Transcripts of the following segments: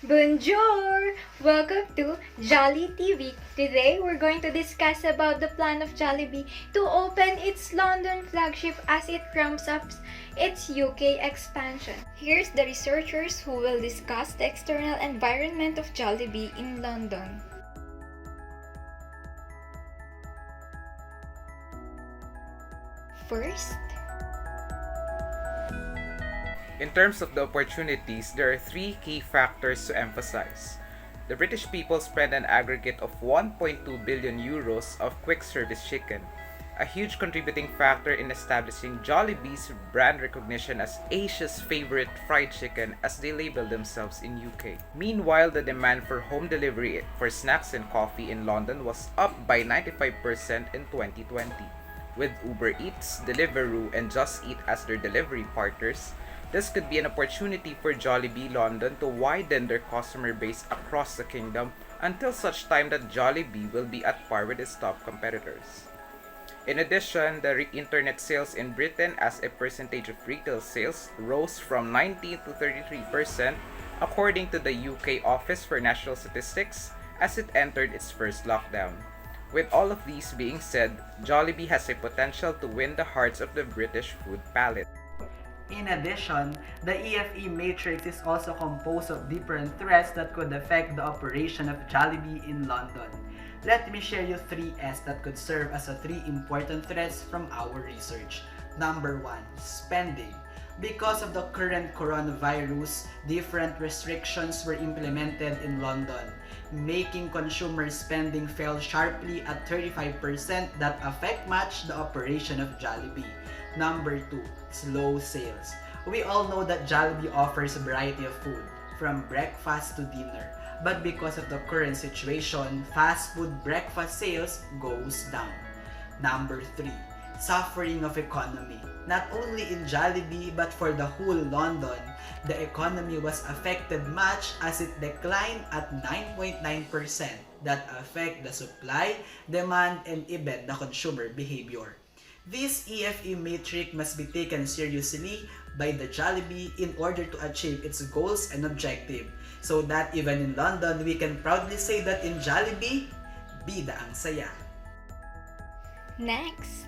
Bonjour! Welcome to Jolly TV. Today we're going to discuss about the plan of Jollibee to open its London flagship as it ramps up its UK expansion. Here's the researchers who will discuss the external environment of Jollibee in London. First, In terms of the opportunities, there are three key factors to emphasize. The British people spend an aggregate of 1.2 billion euros of quick service chicken, a huge contributing factor in establishing Jollibee's brand recognition as Asia's favorite fried chicken as they label themselves in UK. Meanwhile, the demand for home delivery for snacks and coffee in London was up by 95% in 2020. With Uber Eats, Deliveroo, and Just Eat as their delivery partners, this could be an opportunity for Jollibee London to widen their customer base across the kingdom until such time that Jollibee will be at par with its top competitors. In addition, the internet sales in Britain as a percentage of retail sales rose from 19 to 33% according to the UK Office for National Statistics as it entered its first lockdown. With all of these being said, Jollibee has a potential to win the hearts of the British food palate. In addition, the EFE matrix is also composed of different threats that could affect the operation of Jollibee in London. Let me share you 3S that could serve as a 3 important threats from our research. Number 1, spending. Because of the current coronavirus, different restrictions were implemented in London, making consumer spending fell sharply at 35% that affect much the operation of Jollibee. Number 2, slow sales. We all know that Jollibee offers a variety of food, from breakfast to dinner. But because of the current situation, fast food breakfast sales goes down. Number 3, suffering of economy. Not only in Jollibee but for the whole London, the economy was affected much as it declined at 9.9% that affect the supply, demand, and even the consumer behavior. This EFE matrix must be taken seriously by the Jollibee in order to achieve its goals and objective, so that even in London, we can proudly say that in Jollibee, bida ang saya. next.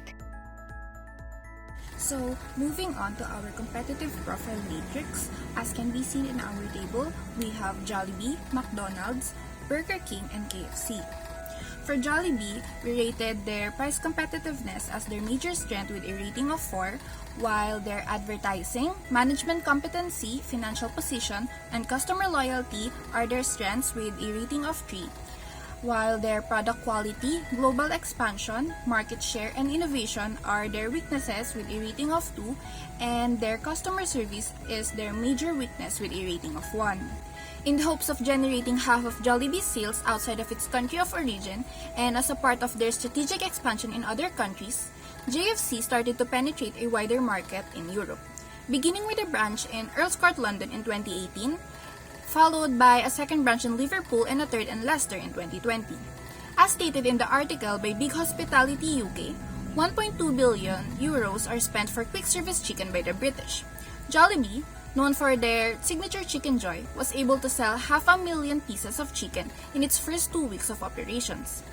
So, moving on to our competitive profile matrix, as can be seen in our table, we have Jollibee, McDonald's, Burger King, and KFC. For Jollibee, we rated their price competitiveness as their major strength with a rating of 4, while their advertising, management competency, financial position, and customer loyalty are their strengths with a rating of 3, while their product quality, global expansion, market share, and innovation are their weaknesses with a rating of 2, and their customer service is their major weakness with a rating of 1. In the hopes of generating half of Jollibee's sales outside of its country of origin and as a part of their strategic expansion in other countries, JFC started to penetrate a wider market in Europe, beginning with a branch in Earls Court, London in 2018, followed by a second branch in Liverpool and a third in Leicester in 2020. As stated in the article by Big Hospitality UK, 1.2 billion euros are spent for quick service chicken by the British. Jollibee, known for their signature Chicken Joy, was able to sell 500,000 pieces of chicken in its first 2 weeks of operations.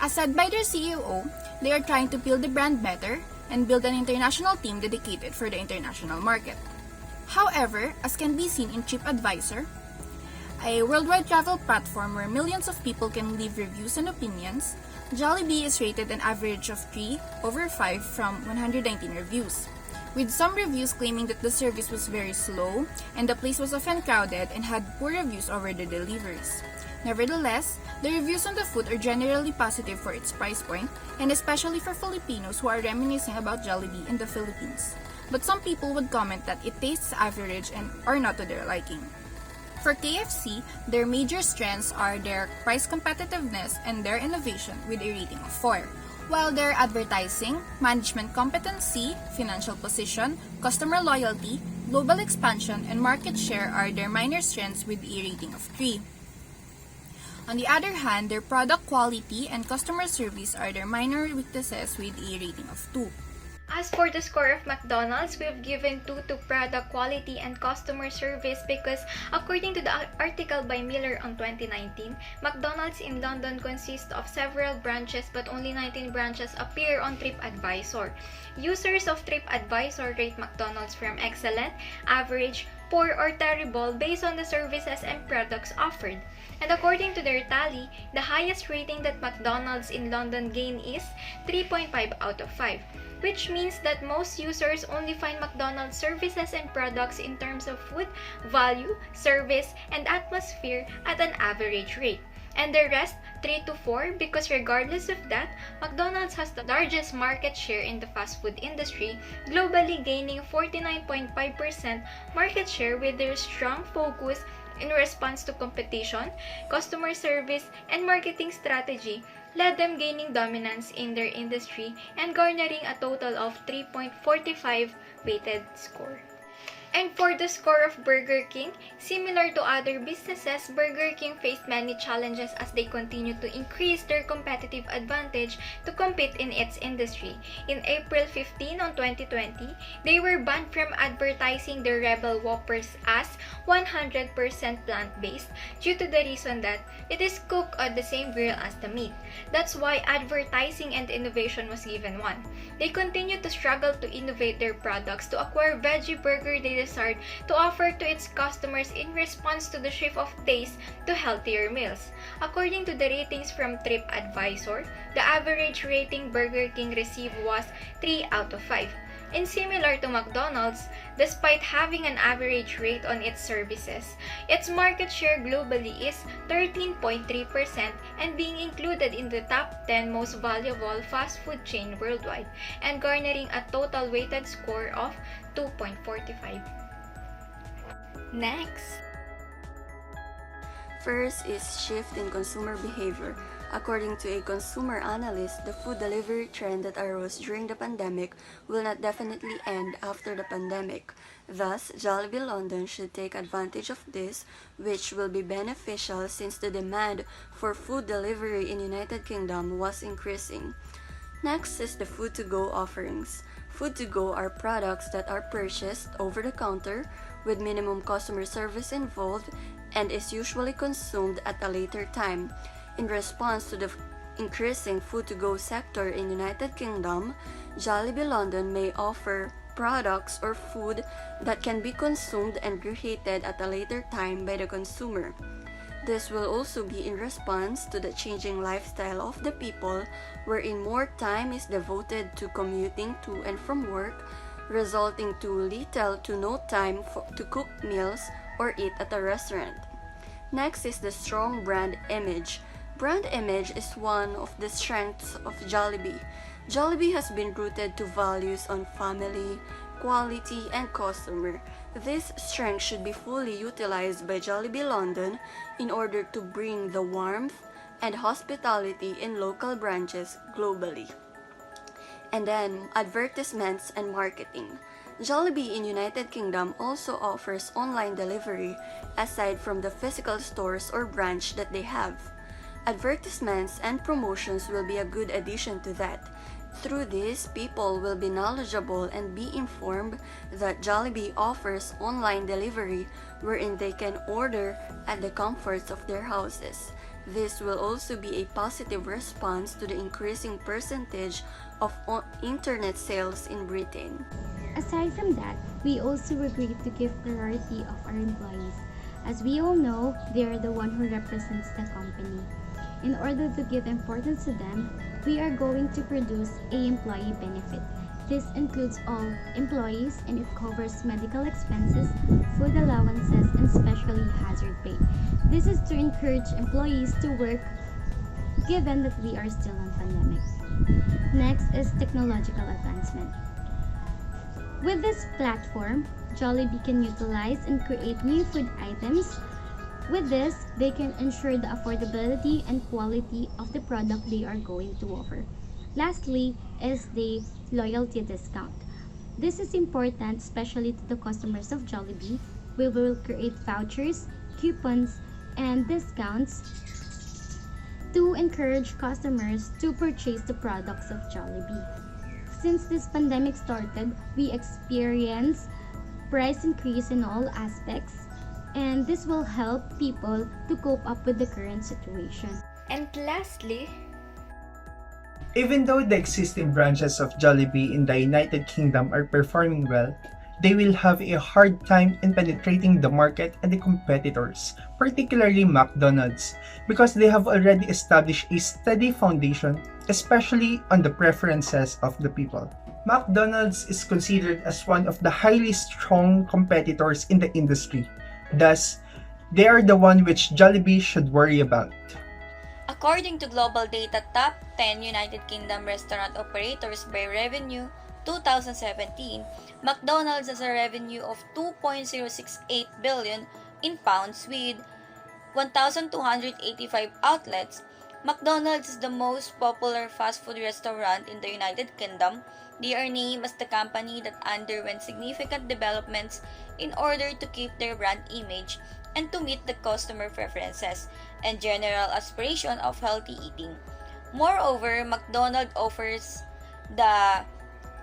As said by their CEO, they are trying to build the brand better and build an international team dedicated for the international market. However, as can be seen in TripAdvisor, a worldwide travel platform where millions of people can leave reviews and opinions, Jollibee is rated an average of 3/5 from 119 reviews, with some reviews claiming that the service was very slow and the place was often crowded and had poor reviews over the deliveries. Nevertheless, the reviews on the food are generally positive for its price point, and especially for Filipinos who are reminiscing about Jollibee in the Philippines. But some people would comment that it tastes average and are not to their liking. For KFC, their major strengths are their price competitiveness and their innovation with a rating of 4. While their advertising, management competency, financial position, customer loyalty, global expansion, and market share are their minor strengths with a rating of 3. On the other hand, their product quality and customer service are their minor weaknesses with a rating of 2. As for the score of McDonald's, we've given 2 to product quality and customer service because according to the article by Miller on 2019, McDonald's in London consists of several branches but only 19 branches appear on TripAdvisor. Users of TripAdvisor rate McDonald's from excellent, average, poor, or terrible based on the services and products offered. And according to their tally, the highest rating that McDonald's in London gain is 3.5 out of 5. Which means that most users only find McDonald's services and products in terms of food, value, service, and atmosphere at an average rate. And the rest, 3 to 4, because regardless of that, McDonald's has the largest market share in the fast food industry, globally gaining 49.5% market share with their strong focus in response to competition, customer service, and marketing strategy led them gaining dominance in their industry and garnering a total of 3.45 weighted score. And for the score of Burger King, similar to other businesses, Burger King faced many challenges as they continue to increase their competitive advantage to compete in its industry. In April 15 on 2020, they were banned from advertising their Rebel Whoppers as 100% plant-based due to the reason that it is cooked on the same grill as the meat. That's why advertising and innovation was given one. They continue to struggle to innovate their products to acquire veggie burger they desired to offer to its customers in response to the shift of taste to healthier meals. According to the ratings from TripAdvisor, the average rating Burger King received was 3 out of 5. And similar to McDonald's, despite having an average rate on its services, its market share globally is 13.3% and being included in the top 10 most valuable fast food chain worldwide and garnering a total weighted score of 2.45. Next. First is shift in consumer behavior. According to a consumer analyst, the food delivery trend that arose during the pandemic will not definitely end after the pandemic. Thus, Jollibee London should take advantage of this, which will be beneficial since the demand for food delivery in United Kingdom was increasing. Next is the food-to-go offerings. Food-to-go are products that are purchased over the counter with minimum customer service involved and is usually consumed at a later time. In response to the increasing food-to-go sector in United Kingdom, Jollibee London may offer products or food that can be consumed and reheated at a later time by the consumer. This will also be in response to the changing lifestyle of the people, wherein more time is devoted to commuting to and from work, resulting to little to no time to cook meals or eat at a restaurant. Next is the strong brand image. Brand image is one of the strengths of Jollibee. Jollibee has been rooted to values on family, quality, and customer. This strength should be fully utilized by Jollibee London in order to bring the warmth and hospitality in local branches globally. And then, advertisements and marketing. Jollibee in United Kingdom also offers online delivery aside from the physical stores or branch that they have. Advertisements and promotions will be a good addition to that. Through this, people will be knowledgeable and be informed that Jollibee offers online delivery wherein they can order at the comforts of their houses. This will also be a positive response to the increasing percentage of internet sales in Britain. Aside from that, we also agree to give priority of our employees. As we all know, they are the one who represents the company. In order to give importance to them, we are going to produce a employee benefit. This includes all employees and it covers medical expenses, food allowances, and especially hazard pay. This is to encourage employees to work given that we are still on pandemic. Next is technological advancement. With this platform, Jollibee can utilize and create new food items. With this, they can ensure the affordability and quality of the product they are going to offer. Lastly is the loyalty discount. This is important, especially to the customers of Jollibee. We will create vouchers, coupons, and discounts to encourage customers to purchase the products of Jollibee. Since this pandemic started, we experienced price increase in all aspects, and this will help people to cope up with the current situation. And lastly, Even though the existing branches of Jollibee in the United Kingdom are performing well, they will have a hard time in penetrating the market and the competitors, particularly McDonald's, because they have already established a steady foundation, especially on the preferences of the people. McDonald's is considered as one of the highly strong competitors in the industry. Thus, they are the one which Jollibee should worry about. According to global data, top 10 United Kingdom restaurant operators by revenue 2017, McDonald's has a revenue of 2.068 billion in pounds with 1,285 outlets. McDonald's is the most popular fast food restaurant in the United Kingdom. They are named as the company that underwent significant developments in order to keep their brand image and to meet the customer preferences and general aspiration of healthy eating. Moreover, McDonald's offers the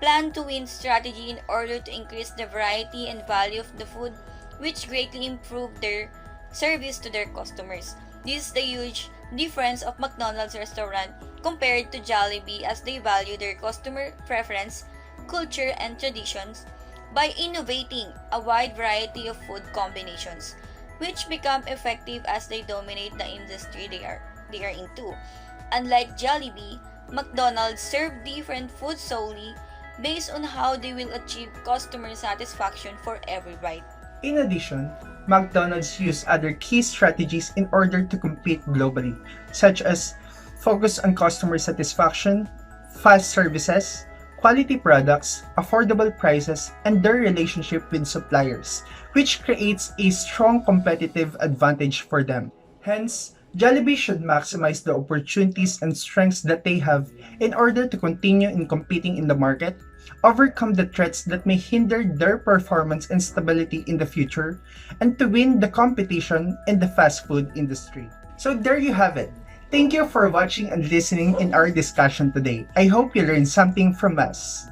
plan to win strategy in order to increase the variety and value of the food, which greatly improve their service to their customers. This is the huge difference of McDonald's restaurant compared to Jollibee, as they value their customer preference, culture, and traditions by innovating a wide variety of food combinations, which become effective as they dominate the industry they are into. Unlike Jollibee, McDonald's serve different foods solely based on how they will achieve customer satisfaction for every bite. In addition, McDonald's use other key strategies in order to compete globally, such as focus on customer satisfaction, fast services, quality products, affordable prices, and their relationship with suppliers, which creates a strong competitive advantage for them. Hence, Jollibee should maximize the opportunities and strengths that they have in order to continue in competing in the market, overcome the threats that may hinder their performance and stability in the future, and to win the competition in the fast food industry. So there you have it. Thank you for watching and listening in our discussion today. I hope you learned something from us.